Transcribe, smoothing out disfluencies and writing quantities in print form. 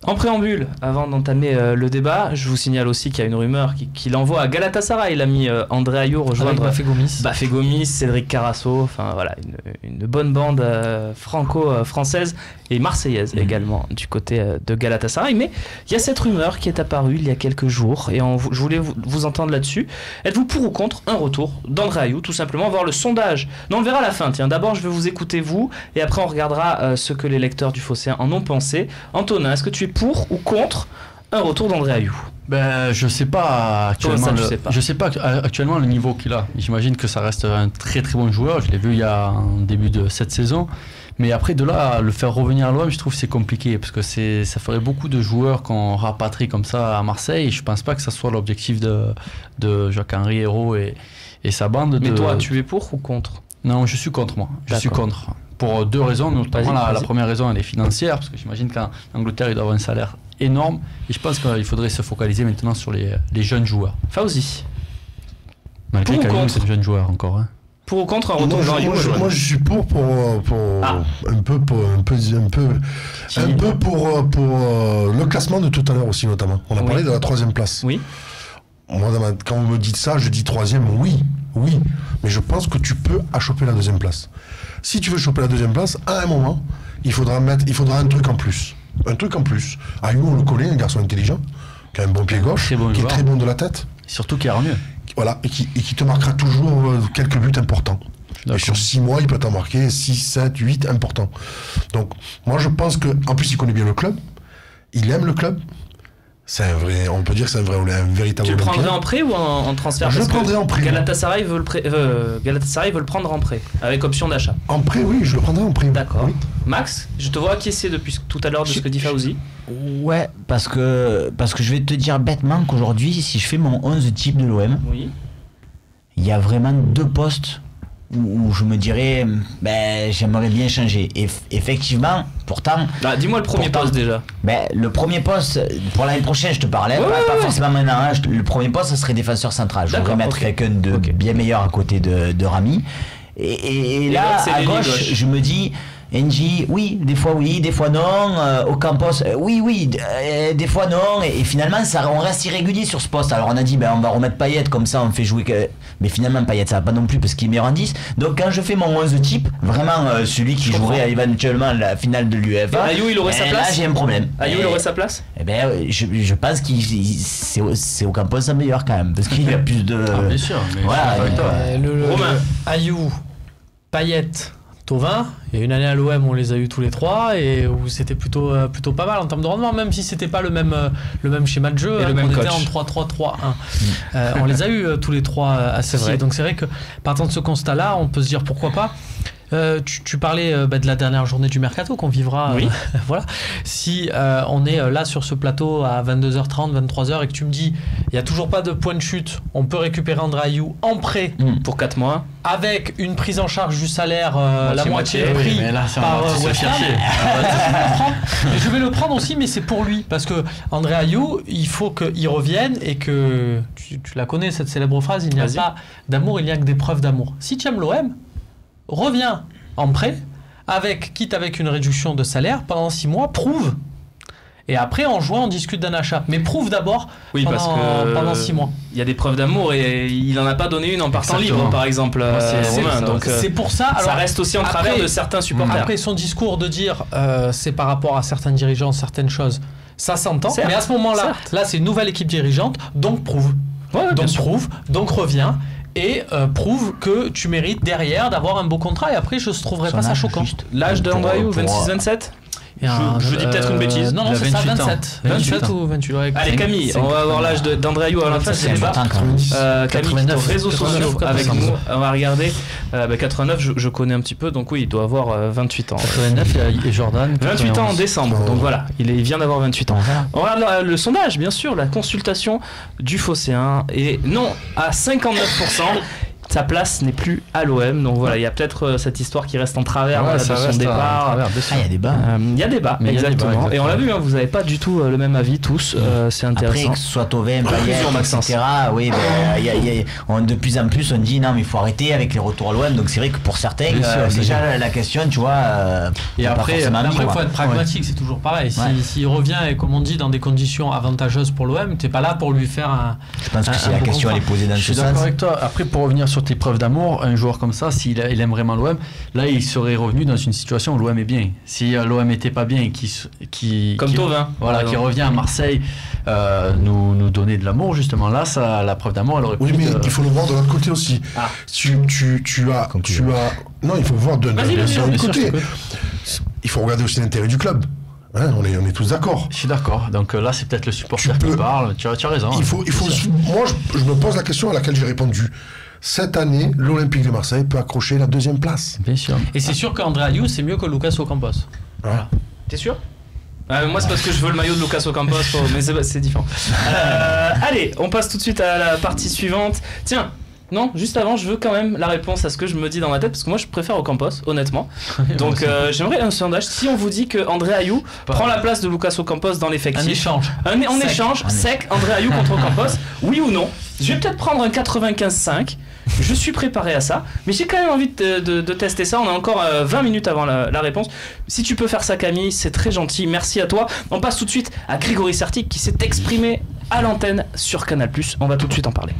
En préambule, avant d'entamer le débat, je vous signale aussi qu'il y a une rumeur qui l'envoie à Galatasaray, l'ami André Ayew rejoindre Bafé Gomis, Cédric Carasso, enfin voilà, une bonne bande franco-française et marseillaise également du côté de Galatasaray. Mais il y a cette rumeur qui est apparue il y a quelques jours et je voulais vous entendre là-dessus. Êtes-vous pour ou contre un retour d'André Ayew, tout simplement, voir le sondage? Non, on le verra à la fin. Tiens, d'abord je vais vous écouter vous et après on regardera ce que les lecteurs du Phocéen en ont pensé. Antonin, est-ce que tu es pour ou contre un retour d'André Ayew? Je sais pas actuellement. Je sais pas actuellement le niveau qu'il a. J'imagine que ça reste un très très bon joueur. Je l'ai vu il y a en début de cette saison. Mais après de là, le faire revenir à l'OM, je trouve que c'est compliqué parce que ça ferait beaucoup de joueurs qu'on rapatrie comme ça à Marseille. Et je pense pas que ça soit l'objectif de Jacques-Henri Hérault et sa bande. Mais toi, tu es pour ou contre? Non, je suis contre moi. Je suis contre. Pour deux raisons, notamment la première raison elle est financière, parce que j'imagine qu'en Angleterre ils doivent avoir un salaire énorme, et je pense qu'il faudrait se focaliser maintenant sur les jeunes joueurs. Fauzi. Malgré qu'Ayew c'est un jeune joueur encore. Hein. Pour ou contre un retour d'Ayew? Moi je suis pour un peu pour le classement de tout à l'heure aussi notamment. On a parlé de la 3e place. Oui. Moi, quand vous me dites ça, je dis 3e, oui, mais je pense que tu peux choper la 2e place. Si tu veux choper la 2e place, à un moment, il faudra un truc en plus. Ayew, on le connaît, un garçon intelligent, qui a un bon pied gauche, qui est très bon de la tête. Et surtout qui a mieux. Voilà, et qui te marquera toujours quelques buts importants. Et sur 6 mois, il peut t'en marquer 6, 7, 8 importants. Donc, moi, je pense qu'en plus, il connaît bien le club, il aime le club. C'est un vrai, on peut dire que c'est un véritable. Tu le prendrais en prêt ou en transfert? Je le prendrais en prêt. Galatasaray veut le prendre en prêt, avec option d'achat. En prêt, oui, je le prendrais en prêt. D'accord. Oui. Max, je te vois acquiescer depuis tout à l'heure de ce que dit Fauzi. Ouais, parce que je vais te dire bêtement qu'aujourd'hui, si je fais mon 11 type de l'OM, il y a vraiment 2 postes où je me dirais, j'aimerais bien changer. Et effectivement, pourtant... dis-moi le premier poste déjà. Le premier poste, pour l'année prochaine, je te parlais, pas forcément maintenant. Hein, le premier poste, ça serait défenseur central. Je voudrais mettre quelqu'un de bien meilleur à côté de Rami. Et là, à gauche, je me dis... NJ, oui, des fois non. Ocampos, des fois non. Et finalement, on reste irrégulier sur ce poste. Alors on a dit, on va remettre Payet, comme ça on fait jouer. Mais finalement, Payet, ça va pas non plus parce qu'il est meilleur en 10. Donc quand je fais mon 11 type, vraiment celui qui jouerait éventuellement la finale de l'UEFA. Ayew, il aurait sa place. Là, j'ai un problème. Ayew, il aurait sa place. Je pense que c'est Ocampos le meilleur quand même. Parce qu'il a plus de. Bien sûr. Mais Romain. Ayew, Payet, Thauvin, il y a une année à l'OM où on les a eu tous les trois et où c'était plutôt pas mal en termes de rendement, même si c'était pas le même schéma de jeu, on était en 3-3-3-1. On les a eu tous les trois associés. Donc c'est vrai que partant de ce constat-là, on peut se dire pourquoi pas. Tu parlais de la dernière journée du Mercato qu'on vivra. Voilà. Si on est là sur ce plateau à 22h30, 23h et que tu me dis il n'y a toujours pas de point de chute, on peut récupérer André Ayew en prêt pour 4 mois avec une prise en charge du salaire la moitié prix par West Ham. Mais je vais le prendre aussi, mais c'est pour lui parce que André Ayew, il faut qu'il revienne et que tu la connais cette célèbre phrase, il n'y a pas d'amour, il n'y a que des preuves d'amour. Si tu aimes l'OM, reviens en prêt, quitte avec une réduction de salaire pendant 6 mois, prouve. Et après, en juin, on discute d'un achat. Mais prouve d'abord pendant 6 mois. Il y a des preuves d'amour et il n'en a pas donné une en partant libre, par exemple. C'est pour ça. Alors, ça reste aussi en travers de certains supporters. Après, son discours de dire c'est par rapport à certains dirigeants, certaines choses, ça s'entend. Mais à ce moment-là, c'est une nouvelle équipe dirigeante, donc prouve. Donc reviens. Et prouve que tu mérites derrière d'avoir un beau contrat. Et après, je ne trouverais pas ça choquant. L'âge d'André Ayew, 26-27 Je dis peut-être une bêtise. Non, c'est ça, 27. 27 ou 28. Allez, Camille, on va avoir l'âge d'André Ayew à la fin. C'est débat. Camille, qui est aux réseaux sociaux avec nous. On va regarder. 89, je connais un petit peu. Donc oui, il doit avoir 28 ans. 89 et Jordan. 28 ans en décembre. Donc voilà, il vient d'avoir 28 ans. On regarde le sondage, bien sûr, la consultation du Phocéen. Et non, à 59%. sa place n'est plus à l'OM. Donc voilà, il y a peut-être cette histoire qui reste en travers de son départ. Il y a débat. Il y a débat, exactement. Et on l'a vu, vous n'avez pas du tout le même avis tous. C'est intéressant. Après, que ce soit Thauvin, Payet, etc. Oui, de plus en plus, on dit non, mais il faut arrêter avec les retours à l'OM. Donc c'est vrai que pour certains, déjà la question, tu vois. Et après, il faut être pragmatique, c'est toujours pareil. S'il revient et comme on dit dans des conditions avantageuses pour l'OM, t'es pas là pour lui faire un. Je pense que si la question elle est posée dans ce sens. Je suis d'accord avec toi. Après, pour revenir sur tes preuves d'amour, un joueur comme ça, s'il aime vraiment l'OM, là il serait revenu dans une situation où l'OM est bien. Si l'OM était pas bien, comme Thauvin, voilà, qui revient à Marseille, nous donner de l'amour justement. Là, ça, la preuve d'amour, elle aurait pu. Oui, mais il faut le voir de l'autre côté aussi. Tu as. Non, il faut voir de l'autre côté. Il faut regarder aussi l'intérêt du club. Hein, on est tous d'accord. Je suis d'accord. Donc là, c'est peut-être le supporter qui parle. Tu as raison. Moi, je me pose la question à laquelle j'ai répondu. Cette année, l'Olympique de Marseille peut accrocher la 2e place. Bien sûr. Et c'est sûr qu'André Ayew, c'est mieux que Lucas Ocampos. Voilà. T'es sûr ? Moi, c'est parce que je veux le maillot de Lucas Ocampos, mais c'est différent. Allez, on passe tout de suite à la partie suivante. Tiens. Non, juste avant, je veux quand même la réponse à ce que je me dis dans ma tête, parce que moi je préfère Ocampos, honnêtement. Donc j'aimerais un sondage. Si on vous dit que André Ayew prend la place de Lucas Ocampos dans l'effectif, un échange. En échange, sec, André Ayew contre Ocampos, oui ou non? Je vais peut-être prendre un 95-5. Je suis préparé à ça, mais j'ai quand même envie de tester ça. On a encore 20 minutes avant la réponse. Si tu peux faire ça, Camille, c'est très gentil. Merci à toi. On passe tout de suite à Grégory Sertic qui s'est exprimé à l'antenne sur Canal+. On va tout de suite en parler.